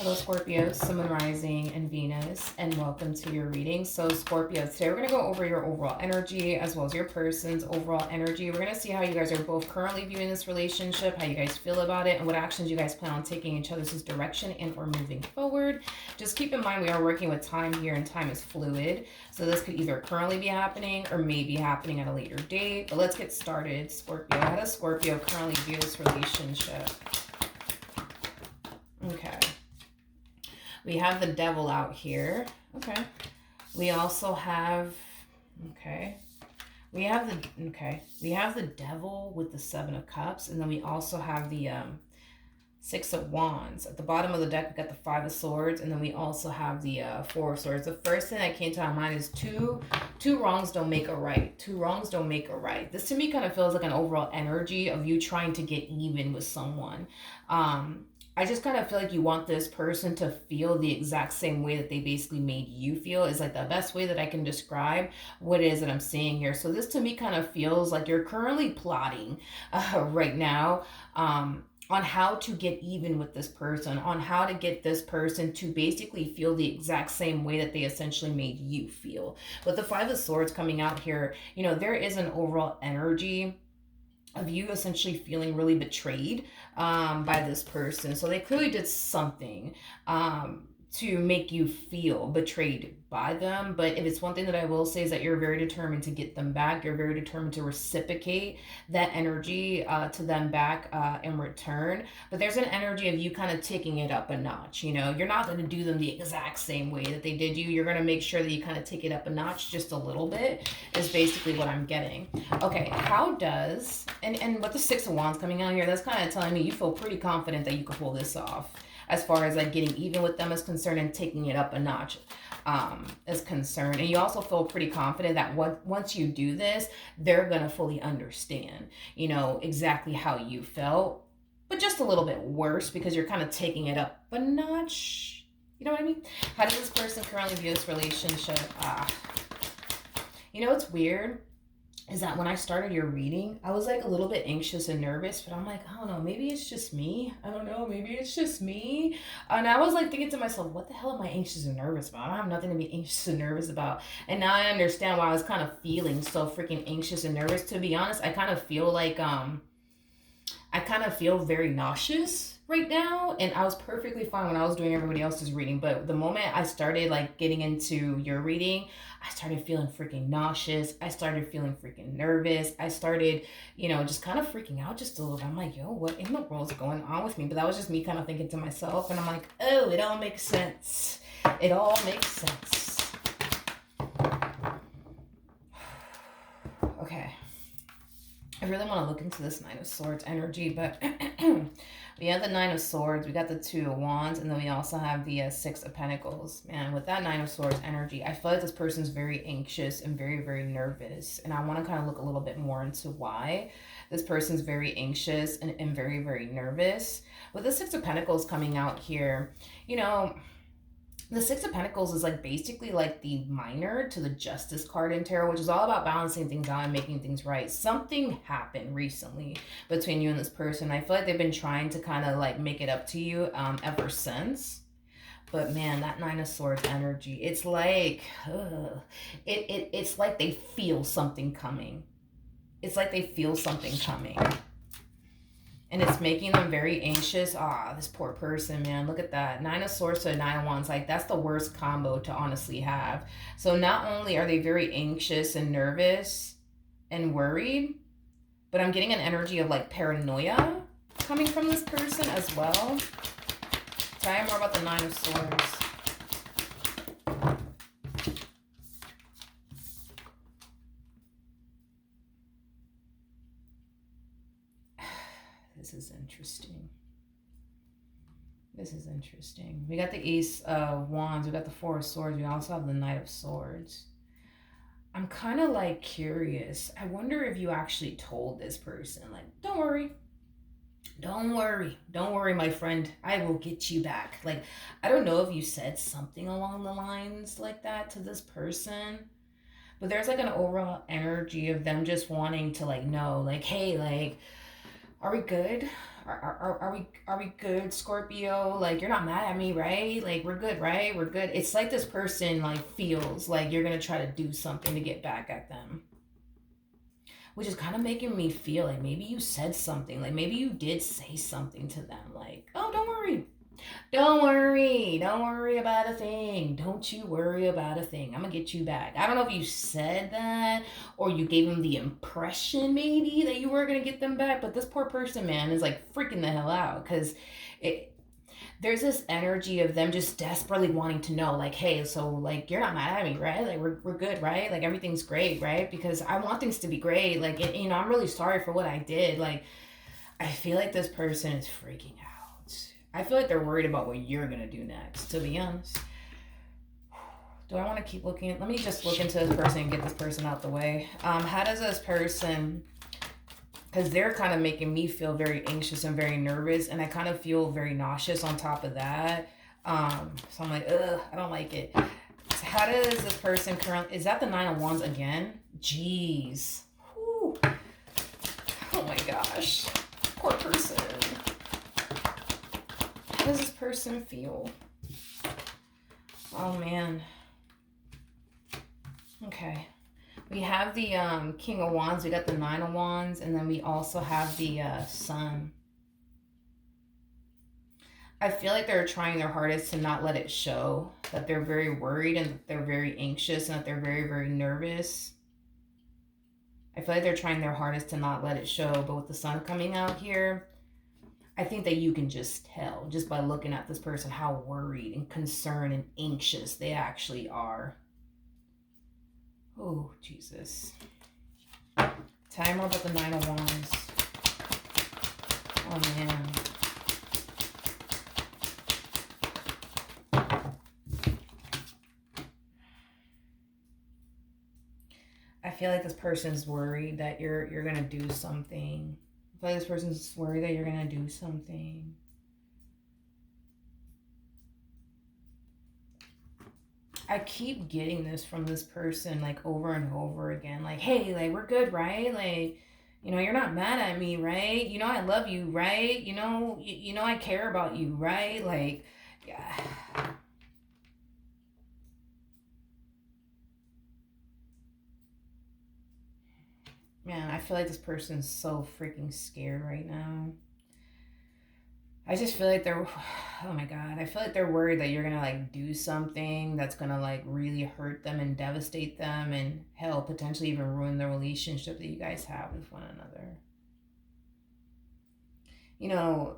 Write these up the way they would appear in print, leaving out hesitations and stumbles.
Hello, Scorpio, Sun, Moon, Rising, and Venus, and welcome to your reading. So, Scorpio, today we're going to go over your overall energy as well as your person's overall energy. We're going to see how you guys are both currently viewing this relationship, how you guys feel about it, and what actions you guys plan on taking each other's direction and or moving forward. Just keep in mind we are working with time here, and time is fluid. So this could either currently be happening or may be happening at a later date. But let's get started, Scorpio. How does Scorpio currently view this relationship? Okay. We have the devil out here. Okay. We also have, okay. We have the devil with the 7 of Cups. And then we also have the 6 of Wands. At the bottom of the deck, we got the 5 of Swords. And then we also have the 4 of Swords. The first thing that came to my mind is two wrongs don't make a right. Two wrongs don't make a right. This to me kind of feels like an overall energy of you trying to get even with someone. I just kind of feel like you want this person to feel the exact same way that they basically made you feel is like the best way that I can describe what it is that I'm seeing here. So this to me kind of feels like you're currently plotting right now on how to get even with this person, on how to get this person to basically feel the exact same way that they essentially made you feel. With the 5 of Swords coming out here, you know, there is an overall energy of you essentially feeling really betrayed by this person. So they clearly did something to make you feel betrayed by them. But if it's one thing that I will say is that you're very determined to get them back. You're very determined to reciprocate that energy to them back in return. But there's an energy of you kind of taking it up a notch. You know, you're not going to do them the exact same way that they did you. You're going to make sure that you kind of take it up a notch just a little bit is basically what I'm getting. Okay, how does, and with the 6 of Wands coming out here, that's kind of telling me you feel pretty confident that you can pull this off as far as like getting even with them is concerned and taking it up a notch is concerned. And you also feel pretty confident that once you do this, they're going to fully understand, you know, exactly how you felt, but just a little bit worse because you're kind of taking it up a notch. You know what I mean? How does this person currently view this relationship? You know, it's weird is that when I started your reading, I was like a little bit anxious and nervous, but I'm like, I don't know, maybe it's just me. I don't know, maybe it's just me. And I was like thinking to myself, what the hell am I anxious and nervous about? I don't have nothing to be anxious and nervous about. And now I understand why I was kind of feeling so freaking anxious and nervous. To be honest, I kind of feel like, I kind of feel very nauseous right now, and I was perfectly fine when I was doing everybody else's reading, but the moment I started like getting into your reading, I started feeling freaking nauseous. I started feeling freaking nervous. I started, you know, just kind of freaking out just a little bit. I'm like, yo, what in the world's going on with me? But that was just me kind of thinking to myself, and I'm like, oh, it all makes sense. It all makes sense. Okay. I really want to look into this 9 of Swords energy, but we have the 9 of Swords, we got the 2 of Wands, and then we also have the 6 of Pentacles. Man, with that 9 of Swords energy, I feel like this person's very anxious and very, very nervous. And I want to kind of look a little bit more into why this person's very anxious and very, very nervous. With the 6 of Pentacles coming out here, you know, the 6 of Pentacles is like basically like the minor to the Justice card in tarot, which is all about balancing things out and making things right. Something happened recently between you and this person. I feel like they've been trying to kind of like make it up to you ever since. But man, that 9 of Swords energy, it's like, it's like they feel something coming. It's like they feel something coming. And it's making them very anxious. This poor person, man. Look at that. 9 of Swords to 9 of Wands. Like, that's the worst combo to honestly have. So not only are they very anxious and nervous and worried, but I'm getting an energy of, like, paranoia coming from this person as well. Tell me more about the 9 of Swords. This is interesting. This is interesting. We got the Ace of Wands. We got the 4 of Swords. We also have the Knight of Swords. I'm kind of like curious. I wonder if you actually told this person, like, don't worry. Don't worry. Don't worry, my friend. I will get you back. Like, I don't know if you said something along the lines like that to this person. But there's like an overall energy of them just wanting to like know, like, hey, like, Are we good? Are we good, Scorpio? Like, you're not mad at me, right? Like, we're good, right? We're good. It's like this person like feels like you're gonna try to do something to get back at them, which is kind of making me feel like maybe you said something, like maybe you did say something to them, like, oh, don't worry, don't worry about a thing. Don't you worry about a thing. I'm gonna get you back. I don't know if you said that or you gave them the impression maybe that you were gonna get them back, but this poor person, man, is like freaking the hell out because it. There's this energy of them just desperately wanting to know, like, hey, so like you're not mad at me, right? Like we're good, right? Like everything's great, right? Because I want things to be great. Like, you know, I'm really sorry for what I did. Like, I feel like this person is freaking out. I feel like they're worried about what you're gonna do next, to be honest. Do I want to keep looking? Let me just look into this person and get this person out the way. How does this person, because they're kind of making me feel very anxious and very nervous, and I kind of feel very nauseous on top of that. So I'm like, ugh, I don't like it. So how does this person currently, is that the Nine of Wands again? Jeez. Whew. Oh my gosh. Poor person. How does this person feel? Oh man. Okay. We have the King of Wands. We got the Nine of Wands. And then we also have the Sun. I feel like they're trying their hardest to not let it show. That they're very worried and that they're very anxious and that they're very, very nervous. I feel like they're trying their hardest to not let it show. But with the Sun coming out here, I think that you can just tell just by looking at this person how worried and concerned and anxious they actually are. Oh, Jesus. Tell me more about the Nine of Wands. Oh, man. I feel like this person's worried that you're going to do something. I feel like this person's worried that you're going to do something. I keep getting this from this person like over and over again. Like, hey, like we're good, right? Like, you know, you're not mad at me, right? You know, I love you, right? You know, I care about you, right? Like, yeah. Man, I feel like this person's so freaking scared right now. I just feel like they're, oh my God, I feel like they're worried that you're gonna like do something that's gonna like really hurt them and devastate them and hell, potentially even ruin the relationship that you guys have with one another. You know,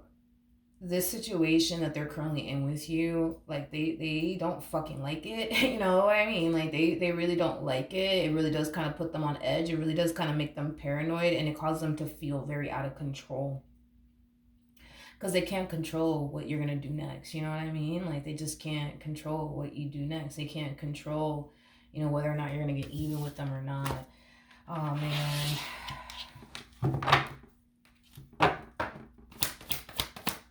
this situation that they're currently in with you, like they don't fucking like it. You know what I mean? Like they really don't like it. It really does kind of put them on edge. It really does kind of make them paranoid and it causes them to feel very out of control. Because they can't control what you're going to do next. You know what I mean? Like, they just can't control what you do next. They can't control, you know, whether or not you're going to get even with them or not. Oh, man.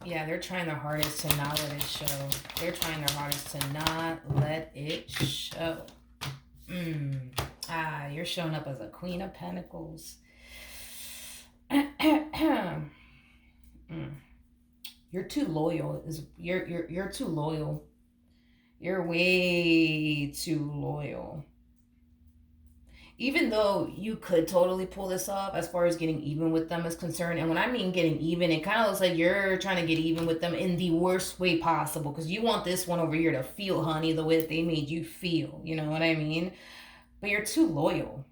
Yeah, they're trying their hardest to not let it show. They're trying their hardest to not let it show. You're showing up as a Queen of Pentacles. You're too loyal. You're too loyal. You're way too loyal. Even though you could totally pull this off as far as getting even with them is concerned. And when I mean getting even, it kind of looks like you're trying to get even with them in the worst way possible. Because you want this one over here to feel, honey, the way that they made you feel. You know what I mean? But you're too loyal.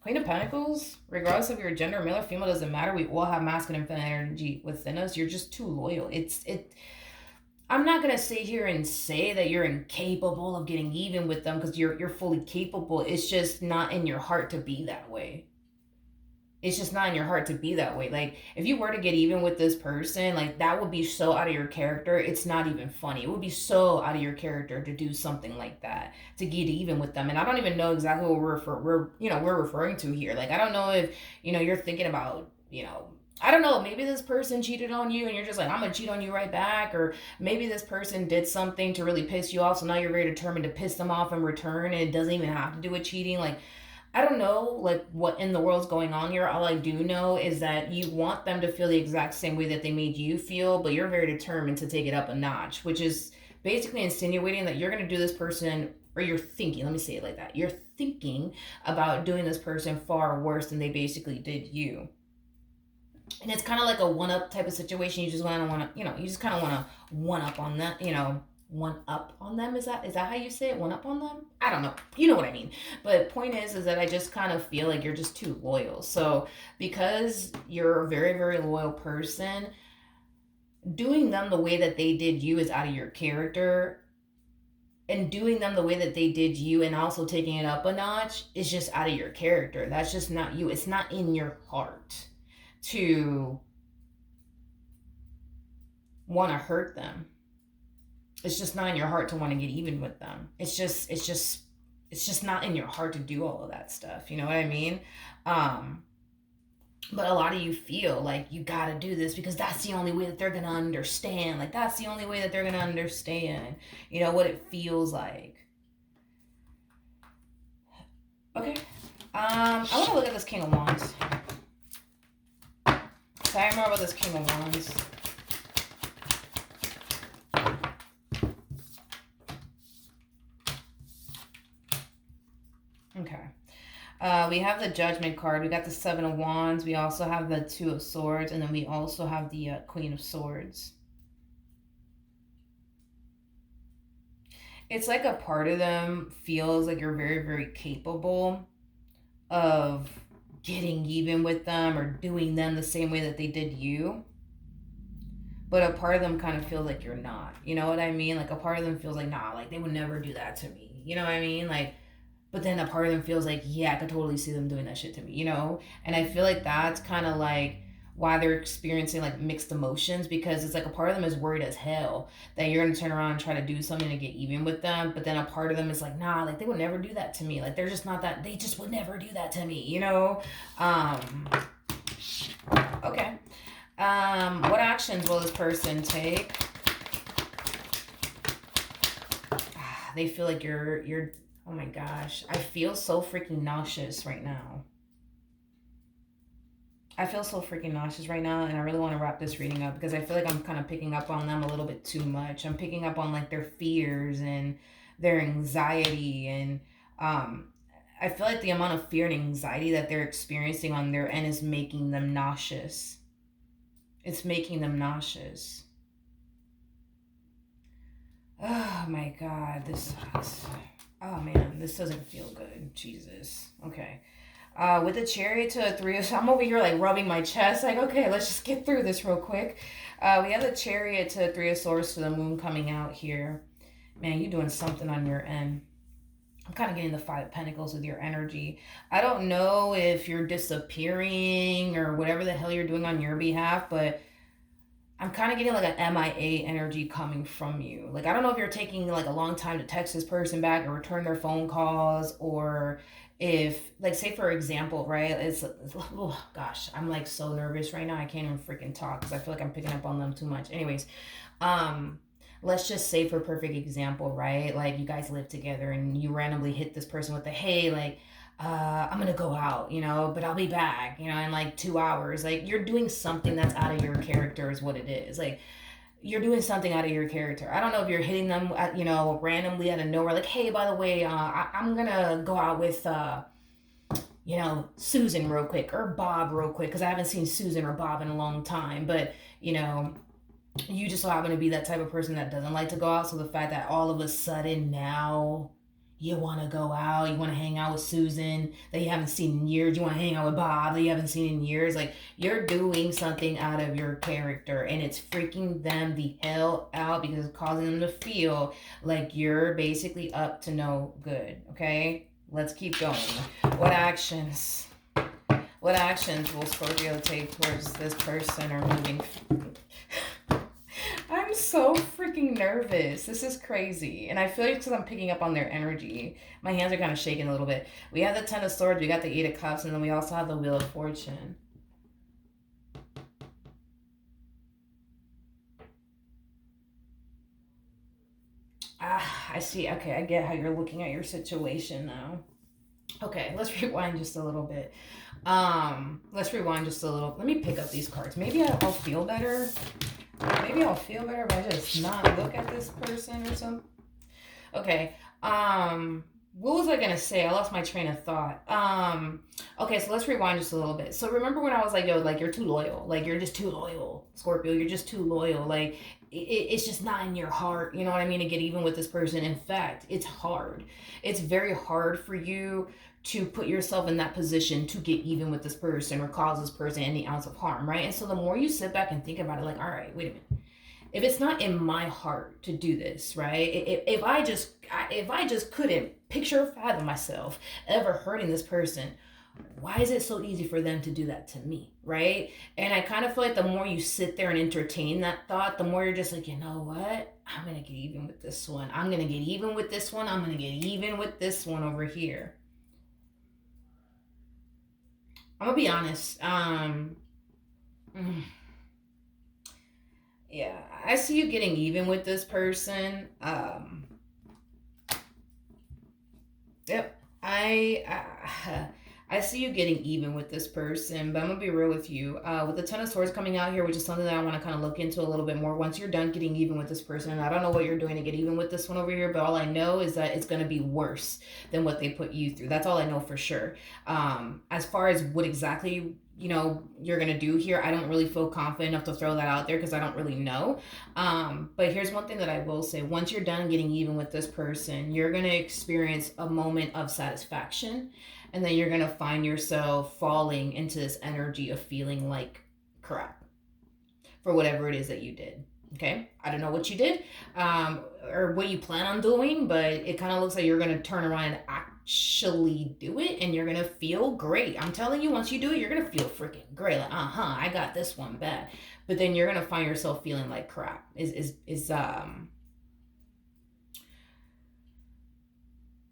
Queen of Pentacles, regardless of your gender, male or female, doesn't matter. We all have masculine and feminine energy within us. You're just too loyal. I'm not gonna sit here and say that you're incapable of getting even with them because you're fully capable. It's just not in your heart to be that way. It's just not in your heart to be that way. Like, if you were to get even with this person, like, that would be so out of your character. It's not even funny. It would be so out of your character to do something like that, to get even with them. And I don't even know exactly what we're referring to here. Like, I don't know if, you're thinking about, I don't know, maybe this person cheated on you and you're just like, I'm gonna cheat on you right back. Or maybe this person did something to really piss you off, so now you're very determined to piss them off in return, and it doesn't even have to do with cheating. Like, I don't know like what in the world's going on here. All I do know is that you want them to feel the exact same way that they made you feel, but you're very determined to take it up a notch, which is basically insinuating that you're going to do this person, or you're thinking, let me say it like that. You're thinking about doing this person far worse than they basically did you. And it's kind of like a one up type of situation. You just want to, you just kind of want to one up on that, one up on them. Is that how you say it? One up on them? I don't know. You know what I mean. But point is that I just kind of feel like you're just too loyal. So because you're a very, very loyal person, doing them the way that they did you is out of your character. And doing them the way that they did you and also taking it up a notch is just out of your character. That's just not you. It's not in your heart to want to hurt them. It's just not in your heart to want to get even with them. It's just not in your heart to do all of that stuff. You know what I mean? Um, but a lot of you feel like you gotta do this because that's the only way that they're gonna understand. Like that's the only way that they're gonna understand, what it feels like. Okay. I want to look at this King of Wands. Tell me more about this King of Wands. Okay. We have the Judgment card. We got the Seven of Wands. We also have the Two of Swords. And then we also have the Queen of Swords. It's like a part of them feels like you're very, very capable of getting even with them or doing them the same way that they did you. But a part of them kind of feels like you're not. You know what I mean? Like a part of them feels like, nah, like they would never do that to me. You know what I mean? Like, but then a part of them feels like, yeah, I could totally see them doing that shit to me. And I feel like that's kind of like why they're experiencing like mixed emotions, because it's like a part of them is worried as hell that you're gonna turn around and try to do something to get even with them, but then a part of them is like, nah, like they would never do that to me. Like they're just not that. They just would never do that to me. Okay. What actions will this person take? They feel like you're. Oh my gosh, I feel so freaking nauseous right now. I feel so freaking nauseous right now, and I really want to wrap this reading up because I feel like I'm kind of picking up on them a little bit too much. I'm picking up on like their fears and their anxiety, and I feel like the amount of fear and anxiety that they're experiencing on their end is making them nauseous. It's making them nauseous. Oh my god, this sucks. Oh man, this doesn't feel good. Jesus. Okay. With the Chariot to a Three of Swords, I'm over here like rubbing my chest, like, okay, let's just get through this real quick. We have the Chariot to a Three of Swords to the Moon coming out here. Man, you doing something on your end. I'm kind of getting the Five of Pentacles with your energy. I don't know if you're disappearing or whatever the hell you're doing on your behalf, but I'm kind of getting like an MIA energy coming from you. Like, I don't know if you're taking like a long time to text this person back or return their phone calls, or if, like, say for example, right? It's oh gosh, I'm like so nervous right now. I can't even freaking talk because I feel like I'm picking up on them too much. Anyways, let's just say for perfect example, right? Like you guys live together and you randomly hit this person with the, hey, like, I'm gonna go out, but I'll be back, in like 2 hours. Like you're doing something that's out of your character is what it is. Like you're doing something out of your character. I don't know if you're hitting them at, randomly out of nowhere, like, hey, by the way, I'm gonna go out with, Susan real quick, or Bob real quick, because I haven't seen Susan or Bob in a long time. But, you just so happen to be that type of person that doesn't like to go out. So the fact that all of a sudden now you want to go out, you want to hang out with Susan that you haven't seen in years, you want to hang out with Bob that you haven't seen in years, like you're doing something out of your character, and it's freaking them the hell out because it's causing them to feel like you're basically up to no good. Okay, let's keep going. What actions will Scorpio take towards this person or moving? I'm so freaking nervous. This is crazy. And I feel like because I'm picking up on their energy, my hands are kind of shaking a little bit. We have the Ten of Swords, we got the Eight of Cups, and then we also have the Wheel of Fortune. I see. Okay, I get how you're looking at your situation now. Okay, let's rewind just a little bit. Let's rewind just a little. Let me pick up these cards. Maybe I'll feel better. Maybe I'll feel better if I just not look at this person or something. Okay. What was I gonna say? I lost my train of thought. Okay, so let's rewind just a little bit. So remember when I was like, yo, like you're too loyal. Like you're just too loyal, Scorpio. You're just too loyal. Like it's just not in your heart. You know what I mean? To get even with this person. In fact, it's hard. It's very hard for you to put yourself in that position to get even with this person or cause this person any ounce of harm, right? And so the more you sit back and think about it, like, all right, wait a minute, if it's not in my heart to do this, right? If I just couldn't picture or fathom myself ever hurting this person, why is it so easy for them to do that to me, right? And I kind of feel like the more you sit there and entertain that thought, the more you're just like, you know what? I'm gonna get even with this one. I'm gonna get even with this one. I'm gonna get even with this one over here. I'm gonna be honest. Yeah, I see you getting even with this person. Yep. I see you getting even with this person, but I'm gonna be real with you. With the Ten of Swords coming out here, which is something that I want to kind of look into a little bit more. Once you're done getting even with this person, I don't know what you're doing to get even with this one over here, but all I know is that it's gonna be worse than what they put you through. That's all I know for sure. As far as what exactly you're gonna do here, I don't really feel confident enough to throw that out there because I don't really know. But here's one thing that I will say: once you're done getting even with this person, you're gonna experience a moment of satisfaction, and then you're gonna find yourself falling into this energy of feeling like crap for whatever it is that you did. Okay, I don't know what you did, or what you plan on doing, but it kind of looks like you're gonna turn around and actually do it, and you're gonna feel great. I'm telling you, once you do it, you're gonna feel freaking great. Like, I got this one bad. But then you're gonna find yourself feeling like crap. Is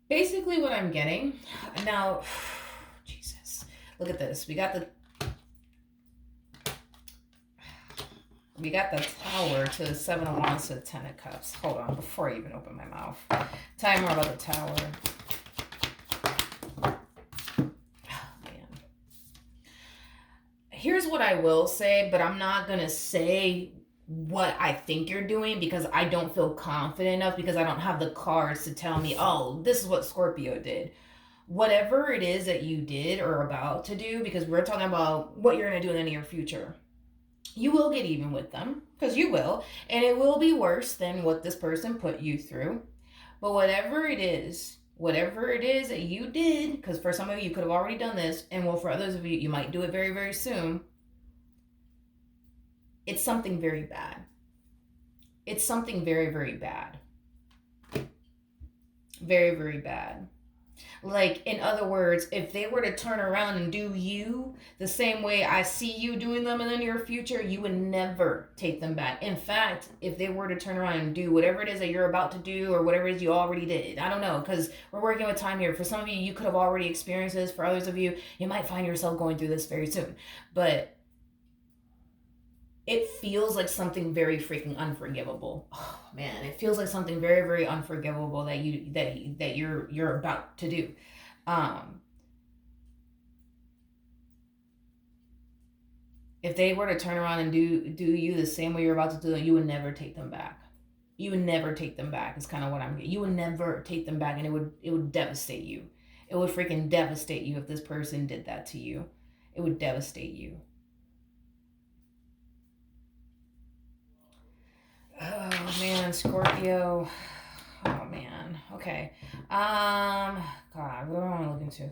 basically what I'm getting now. Jesus, look at this. We got the Tower to the Seven of Wands to the Ten of Cups. Hold on, before I even open my mouth. Tell me more about the Tower. Oh, man. Here's what I will say, but I'm not going to say what I think you're doing because I don't feel confident enough, because I don't have the cards to tell me, oh, this is what Scorpio did. Whatever it is that you did or about to do, because we're talking about what you're going to do in the near future, you will get even with them, because you will, and it will be worse than what this person put you through. But whatever it is that you did, because for some of you could have already done this, and well, for others of you, you might do it very, very soon. It's something very bad. It's something very, very bad. Very, very bad. Like, in other words, if they were to turn around and do you the same way I see you doing them in the near future, you would never take them back. In fact, if they were to turn around and do whatever it is that you're about to do, or whatever it is you already did, I don't know, because we're working with time here. For some of you, you could have already experienced this. For others of you, you might find yourself going through this very soon. But it feels like something very freaking unforgivable. Oh man, it feels like something very, very unforgivable that you're about to do. Um, if they were to turn around and do you the same way you're about to do it, you would never take them back. You would never take them back. Is kind of what I'm getting. You would never take them back, and it would devastate you. It would freaking devastate you if this person did that to you. It would devastate you. Oh man, Scorpio. Oh man. Okay. God, what do I want to look into?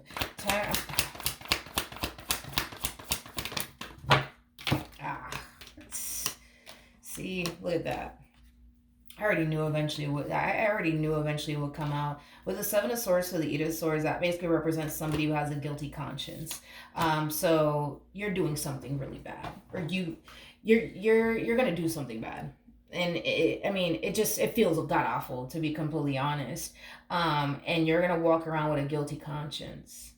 See, look at that. I already knew eventually it would come out. With the Seven of Swords to the Eight of Swords, that basically represents somebody who has a guilty conscience. So you're doing something really bad, or you're gonna do something bad. And it feels god awful, to be completely honest. And you're gonna walk around with a guilty conscience,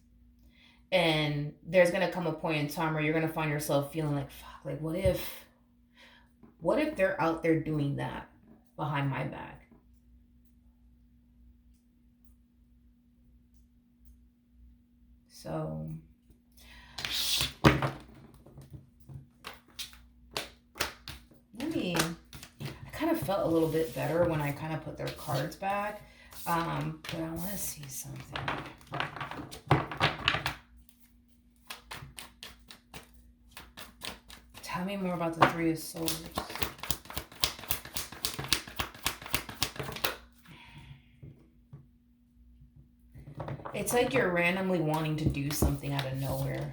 and there's gonna come a point in time where you're gonna find yourself feeling like, fuck, like what if they're out there doing that behind my back? So maybe I kind of felt a little bit better when I kind of put their cards back. But I want to see something. Tell me more about the Three of Swords. It's like you're randomly wanting to do something out of nowhere.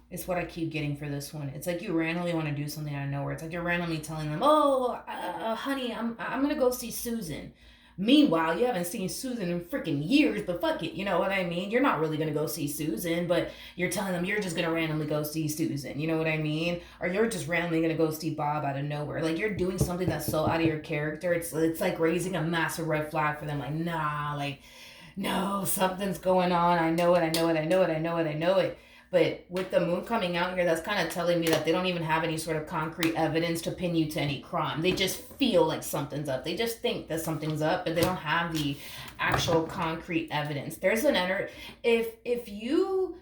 It's what I keep getting for this one. It's like you randomly want to do something out of nowhere. It's like you're randomly telling them, "Oh, honey, I'm gonna go see Susan." Meanwhile, you haven't seen Susan in freaking years, but fuck it, you know what I mean? You're not really gonna go see Susan, but you're telling them you're just gonna randomly go see Susan, you know what I mean? Or you're just randomly gonna go see Bob out of nowhere. Like you're doing something that's so out of your character. It's like raising a massive red flag for them. Like nah, like no, something's going on. I know it. I know it. I know it. I know it. I know it. But with the moon coming out here, that's kind of telling me that they don't even have any sort of concrete evidence to pin you to any crime. They just feel like something's up. They just think that something's up, but they don't have the actual concrete evidence. There's an energy. If you,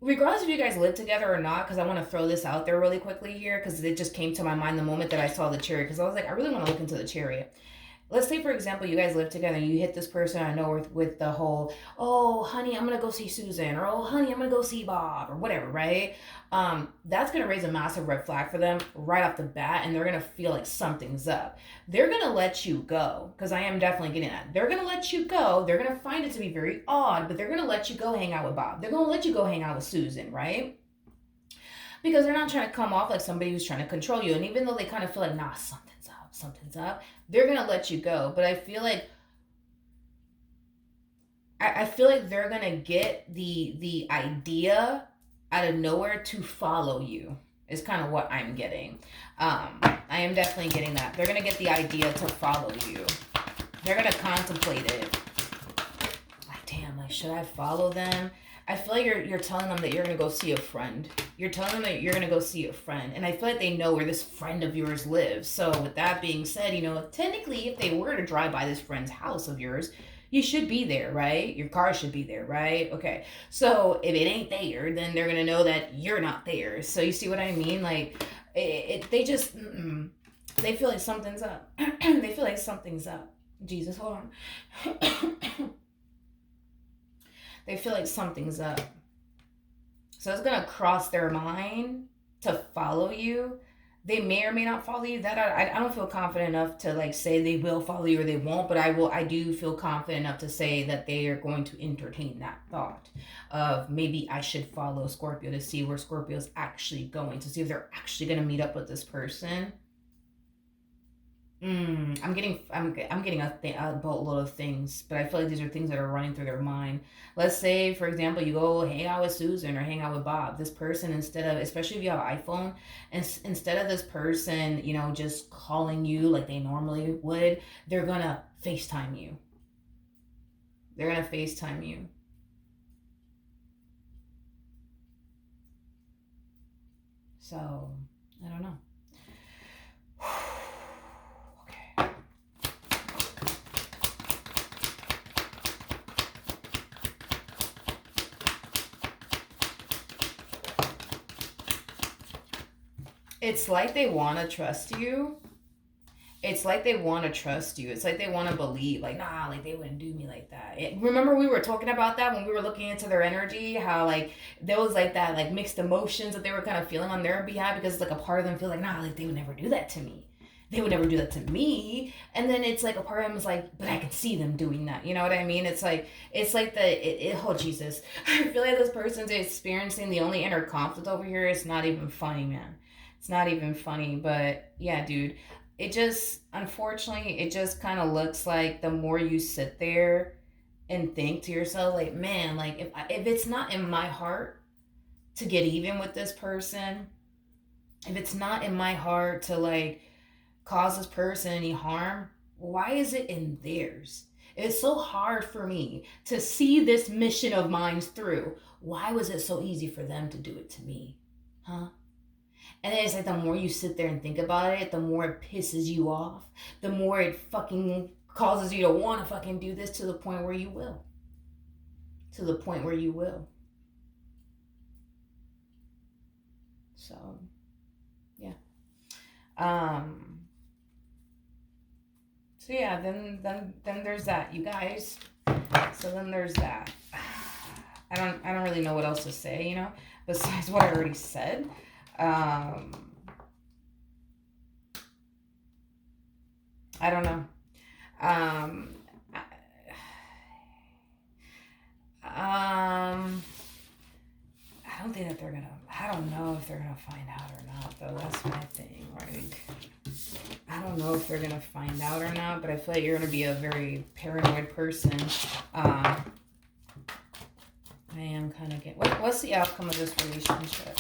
regardless if you guys live together or not, because I want to throw this out there really quickly here, because it just came to my mind the moment that I saw the chariot, because I was like, I really want to look into the chariot. Let's say, for example, you guys live together and you hit this person I know with the whole, oh, honey, I'm going to go see Susan, or oh, honey, I'm going to go see Bob, or whatever, right? That's going to raise a massive red flag for them right off the bat, and they're going to feel like something's up. They're going to let you go, because I am definitely getting that. They're going to let you go. They're going to find it to be very odd, but they're going to let you go hang out with Bob. They're going to let you go hang out with Susan, right? Because they're not trying to come off like somebody who's trying to control you. And even though they kind of feel like, nah, something's up, they're gonna let you go. But I feel like they're gonna get the idea out of nowhere to follow you. Is kind of what I'm getting. I am definitely getting that. They're gonna get the idea to follow you. They're gonna contemplate it. Like, damn, like should I follow them? I feel like you're telling them that you're gonna go see a friend. You're telling them that you're gonna go see a friend, and I feel like they know where this friend of yours lives. So with that being said, you know, technically, if they were to drive by this friend's house of yours, you should be there, right? Your car should be there, right? Okay. So if it ain't there, then they're gonna know that you're not there. So you see what I mean? Like, they just they feel like something's up. They feel like something's up. Jesus, hold on. They feel like something's up. So it's going to cross their mind to follow you. They may or may not follow you. That I don't feel confident enough to like say they will follow you or they won't, but I do feel confident enough to say that they are going to entertain that thought of maybe I should follow Scorpio to see where Scorpio's actually going, to see if they're actually going to meet up with this person. I'm getting a boatload of things, but I feel like these are things that are running through their mind. Let's say, for example, you go hang out with Susan or hang out with Bob. This person, instead of, especially if you have an iPhone, and instead of this person, you know, just calling you like they normally would, they're gonna FaceTime you. They're gonna FaceTime you. So, I don't know. It's like they want to trust you. It's like they want to trust you. It's like they want to believe, like, nah, like they wouldn't do me like that. Remember we were talking about that when we were looking into their energy, how like there was like that like mixed emotions that they were kind of feeling on their behalf, because like a part of them feel like, nah, like they would never do that to me. They would never do that to me. And then it's like a part of them is like, but I can see them doing that. You know what I mean? It's like oh Jesus. I feel like this person's experiencing the only inner conflict over here. It's not even funny, man. It's not even funny, but yeah, dude, it just, unfortunately, it just kind of looks like the more you sit there and think to yourself, like, man, like, if it's not in my heart to get even with this person, if it's not in my heart to, like, cause this person any harm, why is it in theirs? It's so hard for me to see this mission of mine through. Why was it so easy for them to do it to me? Huh? And then it's like the more you sit there and think about it, the more it pisses you off. The more it fucking causes you to want to fucking do this to the point where you will. to the point where you will. So, yeah. So yeah, then there's that, you guys. So then there's that. I don't really know what else to say, besides what I already said. I don't know. Um, I don't think that I don't know if they're gonna find out or not, though. That's my thing. Like, I don't know if they're gonna find out or not, but I feel like you're gonna be a very paranoid person. I am kind of getting. What's the outcome of this relationship?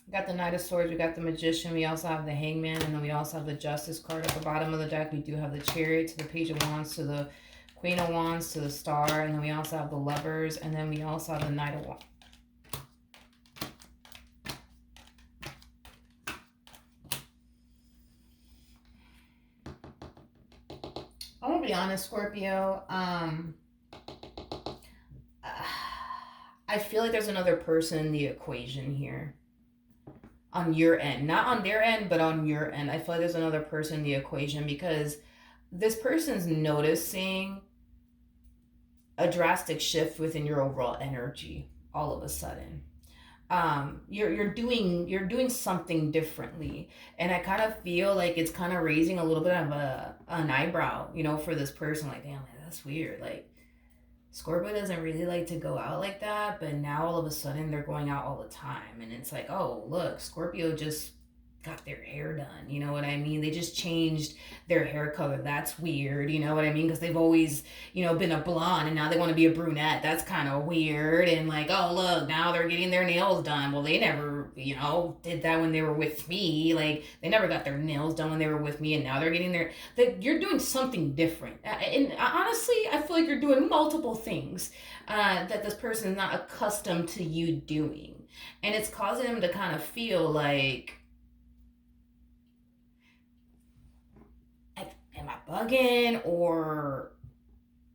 We got the Knight of Swords, we got the Magician, we also have the Hangman, and then we also have the Justice card at the bottom of the deck. We do have the Chariot, to the Page of Wands, to the Queen of Wands, to the Star, and then we also have the Lovers, and then we also have the Knight of Wands. I'm gonna be honest, Scorpio. I feel like there's another person in the equation here. On your end, not on their end, but on your end. I feel like there's another person in the equation, because this person's noticing a drastic shift within your overall energy all of a sudden. You're doing something differently, and I kind of feel like it's kind of raising a little bit of an eyebrow, for this person. Like, damn, that's weird. Like, Scorpio doesn't really like to go out like that, but now all of a sudden they're going out all the time. And it's like, oh, look, Scorpio just got their hair done. You know what I mean? They just changed their hair color. That's weird. You know what I mean? Because they've always, been a blonde and now they want to be a brunette. That's kind of weird. And like, oh, look, now they're getting their nails done. Well, they never, did that when they were with me. Like, they never got their nails done when they were with me. And now they're getting you're doing something different. And honestly, I feel like you're doing multiple things that this person is not accustomed to you doing. And it's causing them to kind of feel like, am I bugging, or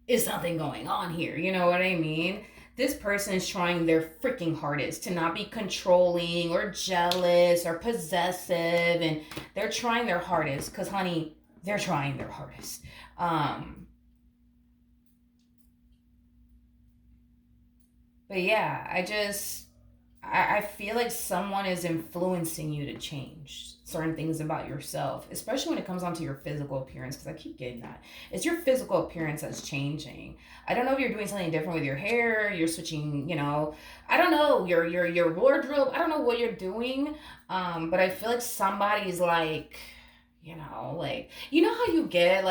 is something going on here? You know what I mean? This person is trying their freaking hardest to not be controlling or jealous or possessive, and they're trying their hardest because, honey, they're trying their hardest. But yeah, I feel like someone is influencing you to change certain things about yourself, especially when it comes onto your physical appearance, because I keep getting that. It's your physical appearance that's changing. I don't know if you're doing something different with your hair, you're switching, I don't know, your wardrobe. I don't know what you're doing, but I feel like somebody's like, like, how you get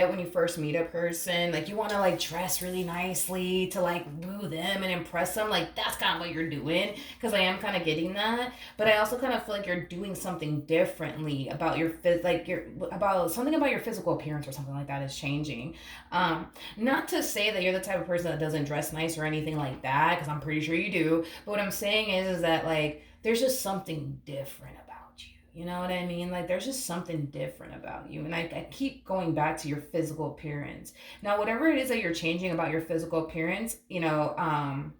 when you first meet a person, like, you want to like dress really nicely to like woo them and impress them. Like, that's kind of what you're doing, because I am kind of getting that. But I also kind of feel like you're doing something differently about about something about your physical appearance, or something like that is changing. Not to say that you're the type of person that doesn't dress nice or anything like that, because I'm pretty sure you do. But what I'm saying is that, like, there's just something different about you. You know what I mean? Like, there's just something different about you. And I keep going back to your physical appearance. Now, whatever it is that you're changing about your physical appearance, I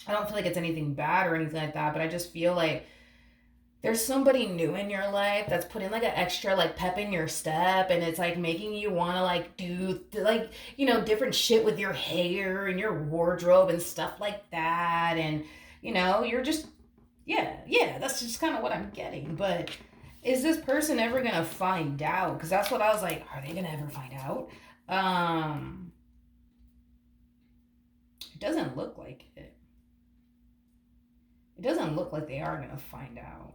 don't feel like it's anything bad or anything like that, but I just feel like there's somebody new in your life that's putting like an extra like pep in your step, and it's like making you want to like do like, different shit with your hair and your wardrobe and stuff like that. And, you're just, yeah, that's just kind of what I'm getting. But is this person ever gonna find out? Because that's what I was like, are they gonna ever find out? It doesn't look like it. It doesn't look like they are gonna find out.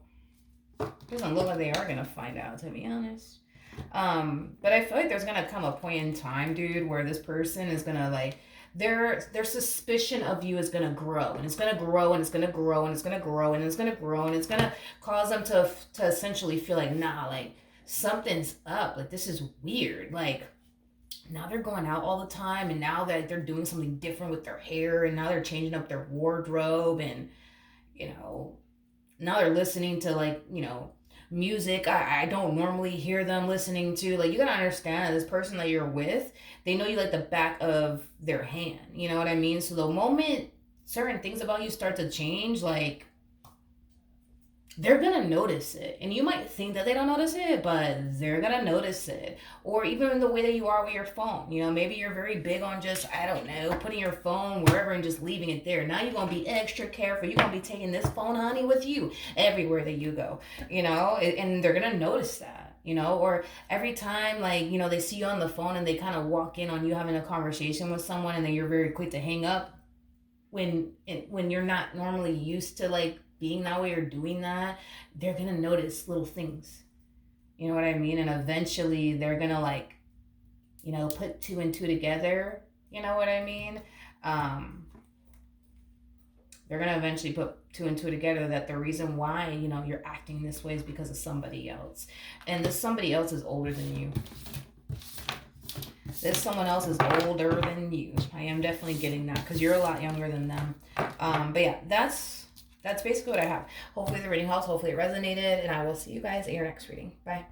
It doesn't look like they are gonna find out, to be honest. But I feel like there's gonna come a point in time, dude, where this person is gonna like, their suspicion of you is gonna grow, and it's gonna grow, and it's gonna grow, and it's gonna grow, and it's gonna grow, and it's gonna cause them to essentially feel like, nah, like, something's up, like, this is weird. Like, now they're going out all the time, and now that they're doing something different with their hair, and now they're changing up their wardrobe, and, now they're listening to, like, music I don't normally hear them listening to. Like, you gotta understand, this person that you're with, they know you like the back of their hand. You know what I mean? So the moment certain things about you start to change, like, they're gonna notice it. And you might think that they don't notice it, but they're gonna notice it. Or even the way that you are with your phone. You know, maybe you're very big on just, I don't know, putting your phone wherever and just leaving it there. Now you're gonna be extra careful. You're gonna be taking this phone, honey, with you everywhere that you go. You know, and they're gonna notice that. You know, or every time, like, you know, they see you on the phone and they kind of walk in on you having a conversation with someone, and then you're very quick to hang up when you're not normally used to, like, being that way or doing that. They're gonna notice little things. You know what I mean? And eventually they're gonna, like, you know, put two and two together. You know what I mean? Um, they're gonna eventually put two and two together, that the reason why, you know, you're acting this way is because of somebody else. And this somebody else is older than you. This someone else is older than you. I am definitely getting that, because you're a lot younger than them. But yeah, that's basically what I have. Hopefully the reading helps. Hopefully it resonated. And I will see you guys in your next reading. Bye.